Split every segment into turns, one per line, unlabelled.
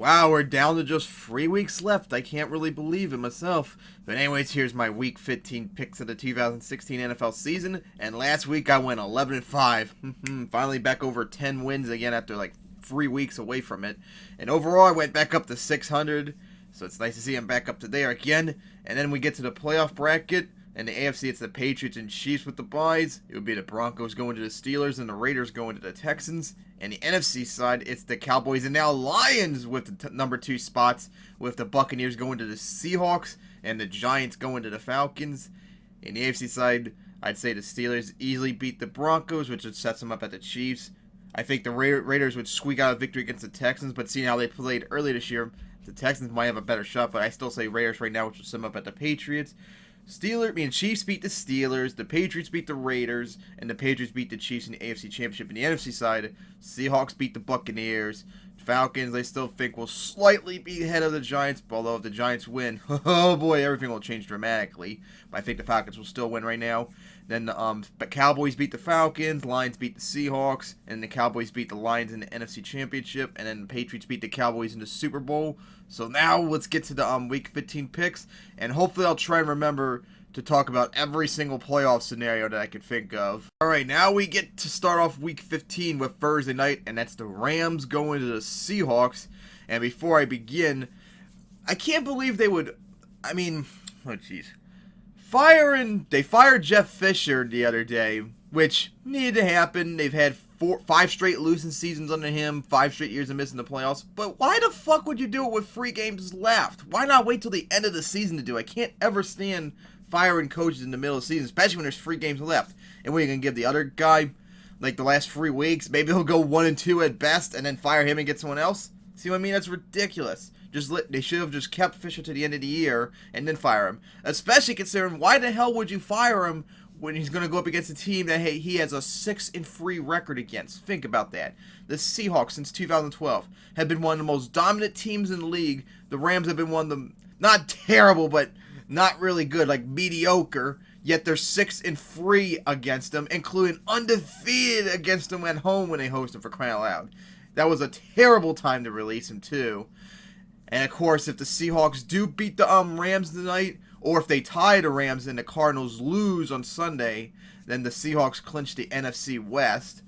Wow, we're down to just 3 weeks left. I can't really believe it myself. But anyways, here's my Week 15 picks of the 2016 NFL season. And last week I went 11-5. Finally back over 10 wins again after like 3 weeks away from it. And overall I went back up to 600. So it's nice to see I'm back up to there again. And then we get to the playoff bracket. And the AFC, it's the Patriots and Chiefs with the byes. It would be the Broncos going to the Steelers and the Raiders going to the Texans. And the NFC side, it's the Cowboys and now Lions with the number 2 spots, with the Buccaneers going to the Seahawks and the Giants going to the Falcons. In the AFC side, I'd say the Steelers easily beat the Broncos, which would set them up at the Chiefs. I think the Raiders would squeak out a victory against the Texans, but seeing how they played earlier this year, the Texans might have a better shot, but I still say Raiders right now, which would set them up at the Patriots. Chiefs beat the Steelers, the Patriots beat the Raiders, and the Patriots beat the Chiefs in the AFC Championship. In the NFC side, Seahawks beat the Buccaneers. Falcons, I still think, will slightly be ahead of the Giants, although if the Giants win, oh boy, everything will change dramatically. But I think the Falcons will still win right now. Then the Cowboys beat the Falcons, Lions beat the Seahawks, and the Cowboys beat the Lions in the NFC Championship, and then the Patriots beat the Cowboys in the Super Bowl. So now let's get to the Week 15 picks, and hopefully I'll try and remember to talk about every single playoff scenario that I could think of. Alright, now we get to start off Week 15 with Thursday night, and that's the Rams going to the Seahawks. And before I begin, I can't believe they would, they fired Jeff Fisher the other day, which needed to happen. They've had 5 straight losing seasons under him, 5 straight years of missing the playoffs. But why the fuck would you do it with 3 games left? Why not wait till the end of the season to do it? I can't ever stand firing coaches in the middle of the season, especially when there's 3 games left. And what are you going to give the other guy, like, the last 3 weeks? Maybe he'll go 1-2 at best and then fire him and get someone else? See what I mean? That's ridiculous. They should have just kept Fisher to the end of the year and then fire him. Especially considering, why the hell would you fire him when he's going to go up against a team that, hey, he has a 6-3 record against? Think about that. The Seahawks, since 2012, have been one of the most dominant teams in the league. The Rams have been one of them, not terrible, but not really good, like mediocre. Yet they're 6-3 against them, including undefeated against them at home when they host them, for crying out loud. That was a terrible time to release him, too. And, of course, if the Seahawks do beat the Rams tonight, or if they tie the Rams and the Cardinals lose on Sunday, then the Seahawks clinch the NFC West.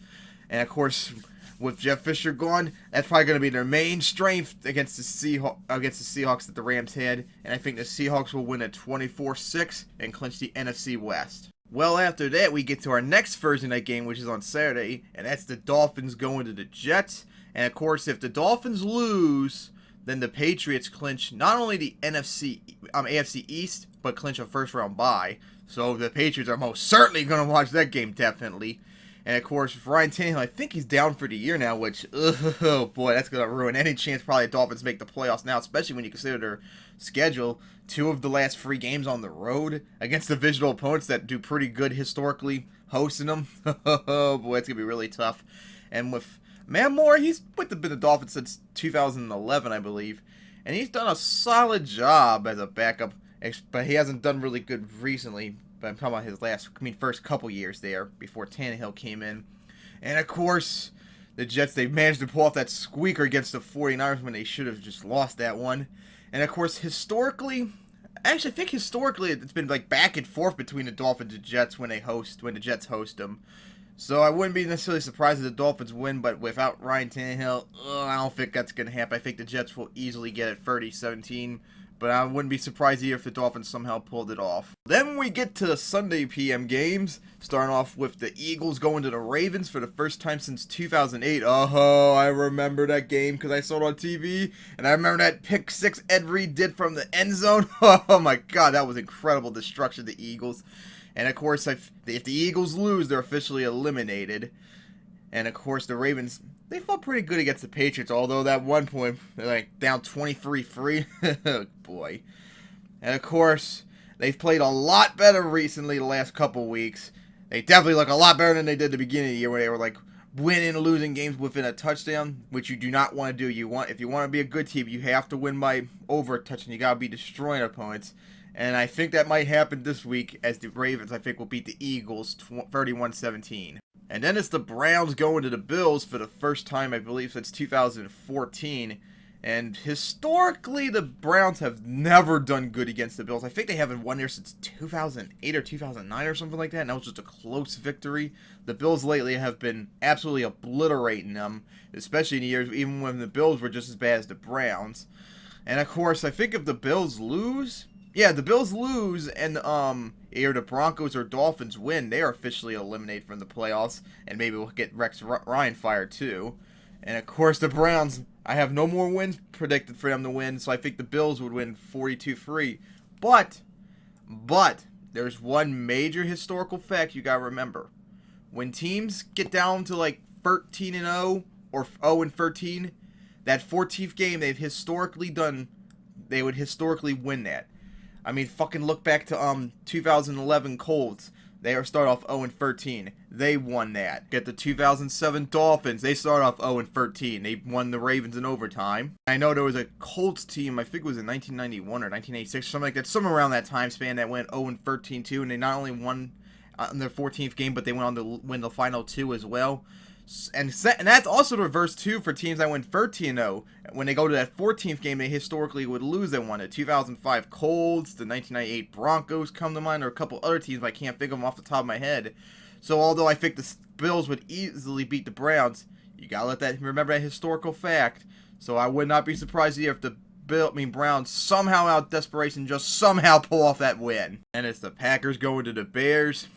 And, of course, with Jeff Fisher gone, that's probably going to be their main strength against the Seahawks that the Rams had. And I think the Seahawks will win at 24-6 and clinch the NFC West. Well, after that, we get to our next Thursday night game, which is on Saturday, and that's the Dolphins going to the Jets. And, of course, if the Dolphins lose, then the Patriots clinch not only the AFC East, but clinch a first-round bye. So the Patriots are most certainly going to watch that game, definitely. And, of course, Ryan Tannehill, I think he's down for the year now, which, oh boy, that's going to ruin any chance probably the Dolphins make the playoffs now, especially when you consider their schedule. 2 of the last 3 games on the road against divisional opponents that do pretty good historically hosting them. Oh boy, it's going to be really tough. And with Matt Moore, he's with the Dolphins since 2011, I believe. And he's done a solid job as a backup, but he hasn't done really good recently. But I'm talking about his first couple years there before Tannehill came in. And of course, the Jets, they managed to pull off that squeaker against the 49ers when they should have just lost that one. And of course, historically, I think historically it's been like back and forth between the Dolphins and Jets when the Jets host them. So I wouldn't be necessarily surprised if the Dolphins win, but without Ryan Tannehill, I don't think that's going to happen. I think the Jets will easily get it 30-17, but I wouldn't be surprised either if the Dolphins somehow pulled it off. Then we get to the Sunday PM games, starting off with the Eagles going to the Ravens for the first time since 2008. Oh, I remember that game because I saw it on TV, and I remember that pick 6 Ed Reed did from the end zone. Oh my God, that was incredible destruction of the Eagles. And, of course, if the Eagles lose, they're officially eliminated. And, of course, the Ravens, they fought pretty good against the Patriots, although that one point, they're like down 23-3. Oh, boy. And, of course, they've played a lot better recently the last couple weeks. They definitely look a lot better than they did at the beginning of the year, where they were, like, winning and losing games within a touchdown, which you do not want to do. If you want to be a good team, you have to win by over a touchdown. You got to be destroying opponents. And I think that might happen this week, as the Ravens, I think, will beat the Eagles 31-17. And then it's the Browns going to the Bills for the first time, I believe, since 2014. And historically, the Browns have never done good against the Bills. I think they haven't won there since 2008 or 2009 or something like that, and that was just a close victory. The Bills lately have been absolutely obliterating them, especially in the years even when the Bills were just as bad as the Browns. And of course, I think if the Bills lose, and either the Broncos or Dolphins win, they are officially eliminated from the playoffs, and maybe we'll get Rex Ryan fired too. And of course, the Browns, I have no more wins predicted for them to win, so I think the Bills would win 42-3. But there's one major historical fact you gotta remember. When teams get down to like 13-0 or 0-13, that 14th game they would historically win that. I mean, fucking look back to 2011 Colts. They start off 0-13. They won that. Get the 2007 Dolphins. They start off 0-13. They won the Ravens in overtime. I know there was a Colts team, I think it was in 1991 or 1986, something like that, somewhere around that time span that went 0-13 too, and they not only won in their 14th game, but they went on to win the final two as well. And that's also the reverse too for teams that went 13-0. When they go to that 14th game, they historically would lose that one. The 2005 Colts, the 1998 Broncos come to mind, or a couple other teams, but I can't think of them off the top of my head. So although I think the Bills would easily beat the Browns, you gotta remember that historical fact. So I would not be surprised if the Browns somehow out desperation just somehow pull off that win. And it's the Packers going to the Bears.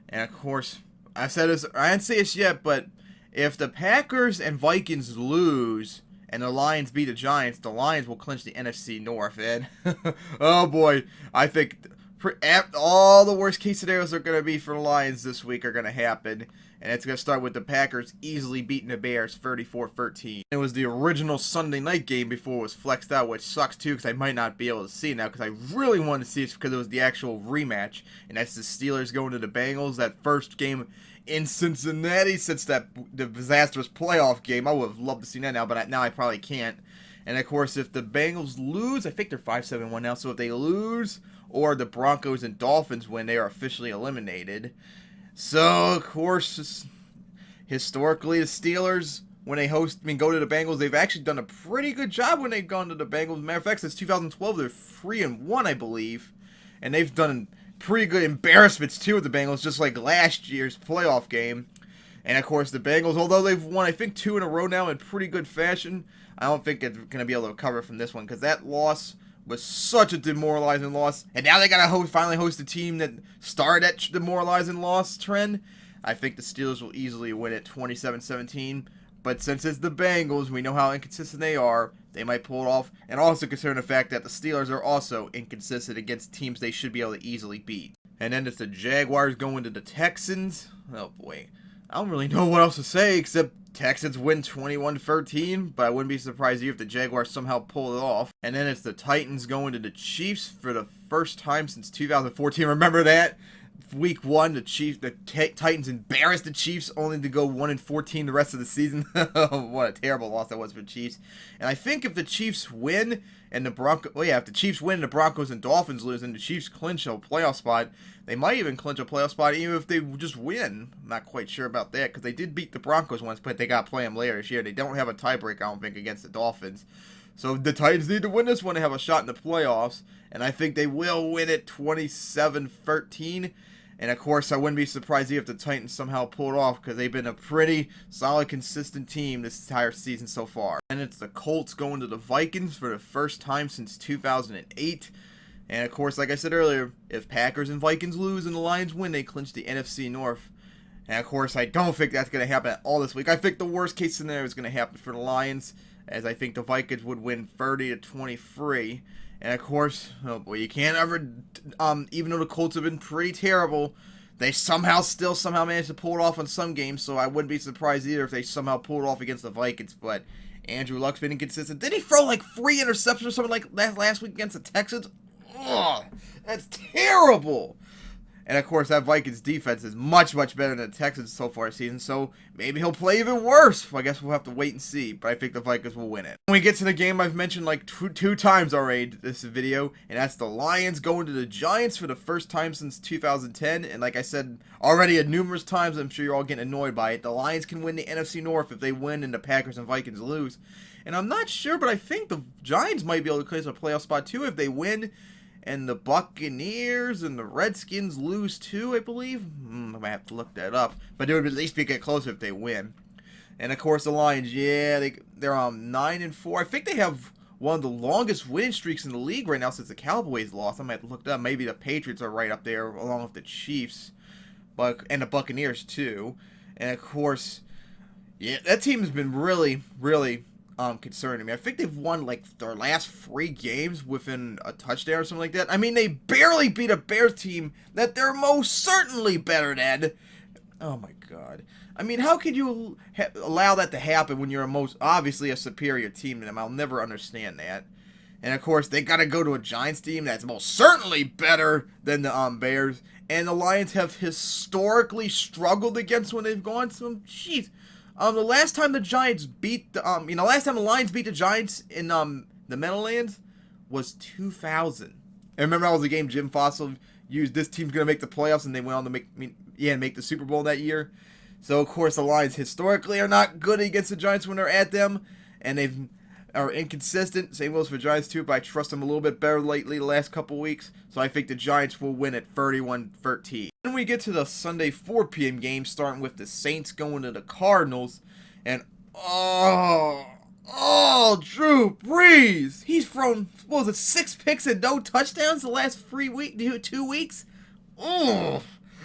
And of course, I didn't say this yet, but if the Packers and Vikings lose and the Lions beat the Giants, the Lions will clinch the NFC North, and oh boy, I think all the worst case scenarios are going to be for the Lions this week are going to happen, and it's going to start with the Packers easily beating the Bears 34-13. It was the original Sunday night game before it was flexed out, which sucks too because I might not be able to see it now because I really wanted to see it because it was the actual rematch, and that's the Steelers going to the Bengals, that first game in Cincinnati since the disastrous playoff game. I would have loved to see that now, but now I probably can't. And of course, if the Bengals lose, I think they're 5-7-1 now, so if they lose or the Broncos and Dolphins win, they are officially eliminated. So, of course, historically, the Steelers, when they go to the Bengals, they've actually done a pretty good job when they've gone to the Bengals. Matter of fact, since 2012, they're 3-1, I believe. And they've done pretty good embarrassments, too, with the Bengals, just like last year's playoff game. And, of course, the Bengals, although they've won, I think, 2 in a row now in pretty good fashion, I don't think they're going to be able to recover from this one, because that loss was such a demoralizing loss. And now they got to finally host a team that started that demoralizing loss trend. I think the Steelers will easily win it 27-17. But since it's the Bengals, we know how inconsistent they are. They might pull it off. And also consider the fact that the Steelers are also inconsistent against teams they should be able to easily beat. And then it's the Jaguars going to the Texans. Oh boy. I don't really know what else to say except Texans win 21-13, but I wouldn't be surprised if the Jaguars somehow pull it off. And then it's the Titans going to the Chiefs for the first time since 2014. Remember that? Week 1, the Titans embarrassed the Chiefs, only to go 1-14 the rest of the season. What a terrible loss that was for the Chiefs. And I think if the Chiefs win and the if the Chiefs win and the Broncos and Dolphins lose and the Chiefs clinch a playoff spot, they might even clinch a playoff spot even if they just win. I'm not quite sure about that because they did beat the Broncos once, but they got to play them later this year. They don't have a tiebreak, I don't think, against the Dolphins. So the Titans need to win this one to have a shot in the playoffs, and I think they will win it 27-13. And, of course, I wouldn't be surprised if the Titans somehow pull it off because they've been a pretty solid, consistent team this entire season so far. And it's the Colts going to the Vikings for the first time since 2008. And, of course, like I said earlier, if Packers and Vikings lose and the Lions win, they clinch the NFC North. And, of course, I don't think that's going to happen at all this week. I think the worst-case scenario is going to happen for the Lions, as I think the Vikings would win 30-23. And, of course, oh boy, you can't ever, even though the Colts have been pretty terrible, they somehow manage to pull it off on some games, so I wouldn't be surprised either if they somehow pull it off against the Vikings, but Andrew Luck's been inconsistent. Did he throw like 3 interceptions or something like that last week against the Texans? Ugh, that's terrible! And of course, that Vikings defense is much, much better than the Texans so far this season. So maybe he'll play even worse. Well, I guess we'll have to wait and see. But I think the Vikings will win it. When we get to the game I've mentioned like two times already this video, and that's the Lions going to the Giants for the first time since 2010. And like I said already numerous times, I'm sure you're all getting annoyed by it. The Lions can win the NFC North if they win and the Packers and Vikings lose. And I'm not sure, but I think the Giants might be able to clinch a playoff spot too if they win. And the Buccaneers and the Redskins lose too, I believe. I might have to look that up. But it would at least get closer if they win. And of course the Lions, yeah, they're 9-4. I think they have one of the longest winning streaks in the league right now since the Cowboys lost. I might have to look that up. Maybe the Patriots are right up there along with the Chiefs, and the Buccaneers too. And of course, yeah, that team has been really, really concerning me. I think they've won like their last 3 games within a touchdown or something like that. I mean, they barely beat a Bears team that they're most certainly better than. Oh my god. I mean, how could you allow that to happen when you're most obviously a superior team to them? I'll never understand that. And of course, they got to go to a Giants team that's most certainly better than the Bears. And the Lions have historically struggled against when they've gone to them. Jeez. The last time the Giants beat the last time the Lions beat the Giants in the Meadowlands was 2000. And remember that was the game Jim Fossil used. This team's gonna make the playoffs, and they went on to make the Super Bowl that year. So of course the Lions historically are not good against the Giants when they're at them, and are inconsistent. Same goes for Giants too, but I trust them a little bit better lately the last couple weeks. So I think the Giants will win at 31-13. Then we get to the Sunday 4 p.m. game, starting with the Saints going to the Cardinals. And Drew Brees, he's thrown, 6 picks and no touchdowns the last 2 weeks? Oh,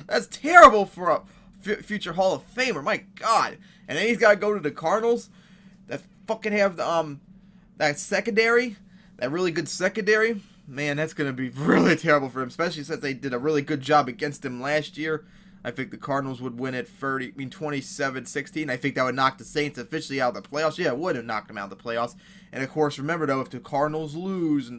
that's terrible for a future Hall of Famer. My God. And then he's got to go to the Cardinals that fucking have the that secondary, that really good secondary. Man, that's going to be really terrible for him, especially since they did a really good job against him last year. I think the Cardinals would win at 27-16. I think that would knock the Saints officially out of the playoffs. Yeah, it would have knocked them out of the playoffs. And of course, remember though, if the Cardinals lose,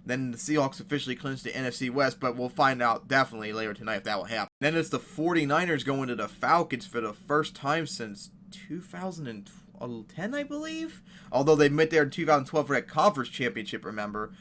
then the Seahawks officially clinch the NFC West, but we'll find out definitely later tonight if that will happen. Then it's the 49ers going to the Falcons for the first time since 2010, I believe? Although they met there in 2012 for that conference championship, remember?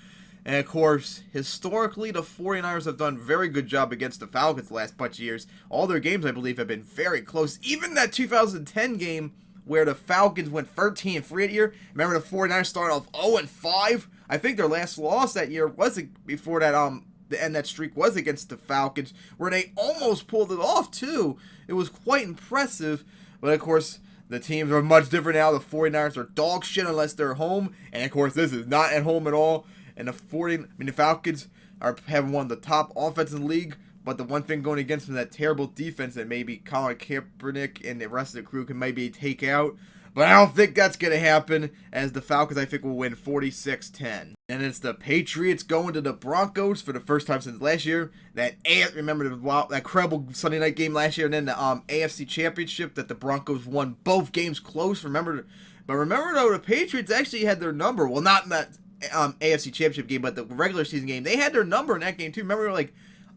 And of course, historically, the 49ers have done a very good job against the Falcons the last bunch of years. All their games, I believe, have been very close. Even that 2010 game where the Falcons went 13-3 that year. Remember the 49ers started off 0-5? I think their last loss that year was before that the end that streak was against the Falcons, where they almost pulled it off too. It was quite impressive. But of course, the teams are much different now. The 49ers are dog shit unless they're home. And of course, this is not at home at all. And the Falcons have one of the top offenses in the league, but the one thing going against them is that terrible defense that maybe Colin Kaepernick and the rest of the crew can maybe take out. But I don't think that's going to happen, as the Falcons, I think, will win 46-10. And it's the Patriots going to the Broncos for the first time since last year. Remember that incredible Sunday night game last year, and then the AFC Championship that the Broncos won both games close. Remember though, the Patriots actually had their number. Well, not in that AFC Championship game, but the regular season game, they had their number in that game too. Remember,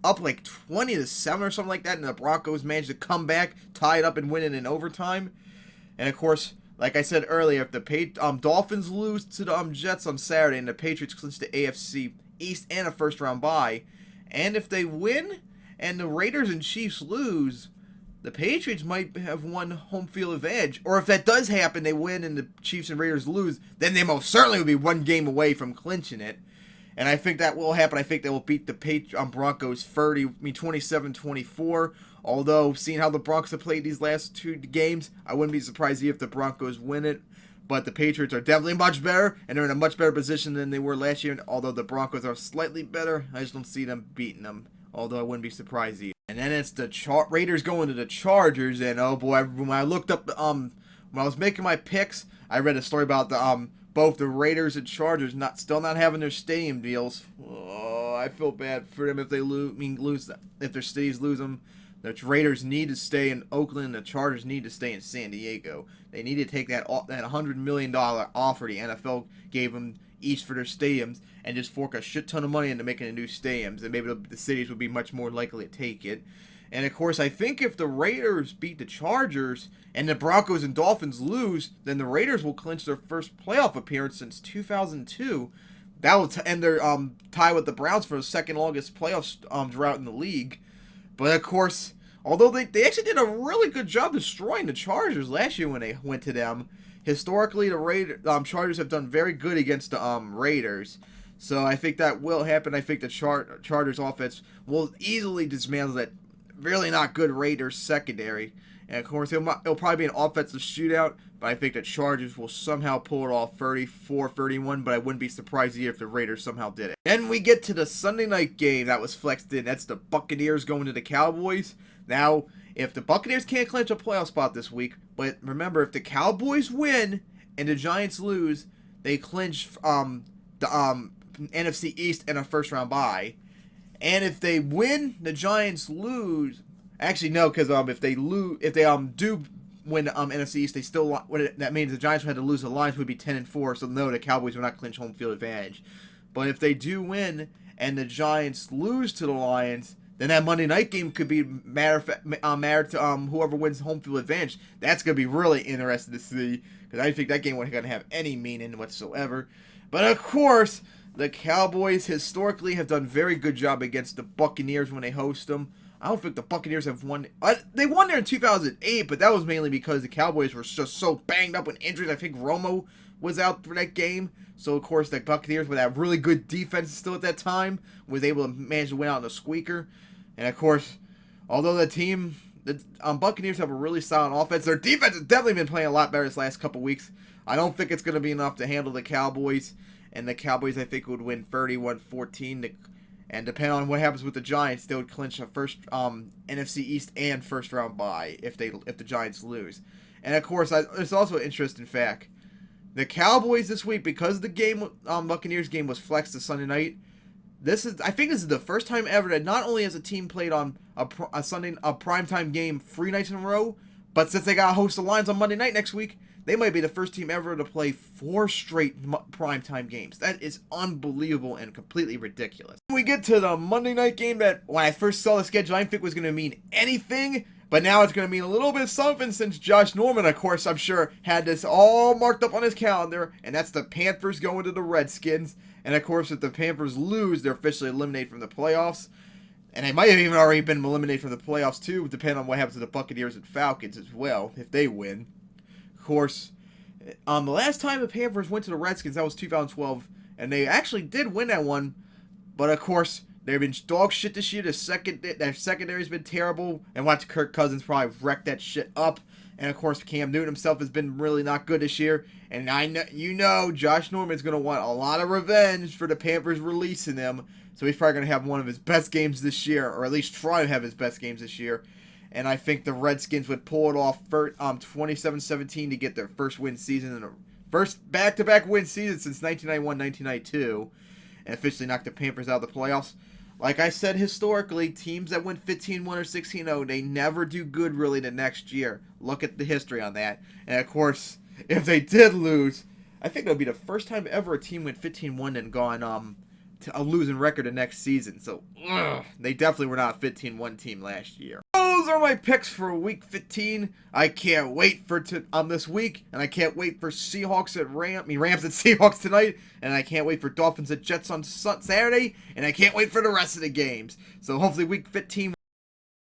up 20-7 or something like that, and the Broncos managed to come back, tie it up, and win it in overtime. And of course, like I said earlier, if the Dolphins lose to the Jets on Saturday, and the Patriots clinch the AFC East and a first round bye, and if they win and the Raiders and Chiefs lose, the Patriots might have one home field advantage. Or if that does happen, they win and the Chiefs and Raiders lose, then they most certainly will be one game away from clinching it. And I think that will happen. I think they will beat the Broncos 27-24. Although, seeing how the Broncos have played these last 2 games, I wouldn't be surprised if the Broncos win it. But the Patriots are definitely much better, and they're in a much better position than they were last year. And although the Broncos are slightly better, I just don't see them beating them. Although I wouldn't be surprised either. And then it's the Raiders going to the Chargers, and oh boy, when I looked up, when I was making my picks, I read a story about the both the Raiders and Chargers still not having their stadium deals. Oh, I feel bad for them if they lose. If their cities lose them. The Raiders need to stay in Oakland. The Chargers need to stay in San Diego. They need to take that $100 million offer the NFL gave them each for their stadiums and just fork a shit ton of money into making a new stadiums, and maybe the cities would be much more likely to take it. And of course, I think if the Raiders beat the Chargers and the Broncos and Dolphins lose, then the Raiders will clinch their first playoff appearance since 2002. That will end their tie with the Browns for the second longest playoff drought in the league. But of course, although they actually did a really good job destroying the Chargers last year when they went to them, historically the Chargers have done very good against the Raiders. So I think that will happen. I think the Chargers offense will easily dismantle that really not good Raiders secondary. And of course, it'll probably be an offensive shootout, but I think the Chargers will somehow pull it off 34-31, but I wouldn't be surprised either if the Raiders somehow did it. Then we get to the Sunday night game that was flexed in. That's the Buccaneers going to the Cowboys. Now, if the Buccaneers can't clinch a playoff spot this week, but remember, if the Cowboys win and the Giants lose, they clinch the NFC East and a first-round bye. And if they win, the Giants lose. Actually, no, because if they do win NFC East, they still that means the Giants would have to lose. The Lions would be 10-4, so no, the Cowboys will not clinch home field advantage. But if they do win and the Giants lose to the Lions, then that Monday night game could be matter to whoever wins home field advantage. That's gonna be really interesting to see, because I think that game wasn't gonna have any meaning whatsoever. But of course, the Cowboys historically have done a very good job against the Buccaneers when they host them. I don't think the Buccaneers have won. They won there in 2008, but that was mainly because the Cowboys were just so banged up with injuries. I think Romo was out for that game. So, of course, the Buccaneers, with that really good defense still at that time, was able to manage to win out in a squeaker. And, of course, although the Buccaneers have a really solid offense, their defense has definitely been playing a lot better this last couple weeks. I don't think it's going to be enough to handle the Cowboys. And the Cowboys, I think, would win 31-14. And depending on what happens with the Giants, they would clinch a first NFC East and first round bye if the Giants lose. And of course, there's also an interesting fact: the Cowboys this week, because the game Buccaneers game was flexed to Sunday night. I think this is the first time ever that not only has a team played on a primetime game 3 nights in a row, but since they got to host the Lions on Monday night next week, they might be the first team ever to play 4 straight primetime games. That is unbelievable and completely ridiculous. We get to the Monday night game that, when I first saw the schedule, I didn't think was going to mean anything, but now it's going to mean a little bit of something, since Josh Norman, of course, I'm sure, had this all marked up on his calendar, and that's the Panthers going to the Redskins. And of course, if the Panthers lose, they're officially eliminated from the playoffs. And they might have even already been eliminated from the playoffs too, depending on what happens to the Buccaneers and Falcons as well, if they win. Of course, the last time the Panthers went to the Redskins, that was 2012, and they actually did win that one. But of course, they've been dog shit this year. Their secondary's been terrible, and watch Kirk Cousins probably wreck that shit up. And of course, Cam Newton himself has been really not good this year. And Josh Norman's going to want a lot of revenge for the Panthers releasing him. So he's probably going to have one of his best games this year, or at least try to have his best games this year. And I think the Redskins would pull it off 27-17 to get their first win season, and first back-to-back win season since 1991-1992, and officially knock the Panthers out of the playoffs. Like I said, historically, teams that win 15-1 or 16-0, they never do good really the next year. Look at the history on that. And of course, if they did lose, I think it would be the first time ever a team went 15-1 and gone to a losing record the next season. So, they definitely were not a 15-1 team last year. Those are my picks for Week 15. I can't wait for this week, and I can't wait for Rams and Seahawks tonight, and I can't wait for Dolphins and Jets on Saturday, and I can't wait for the rest of the games. So hopefully Week 15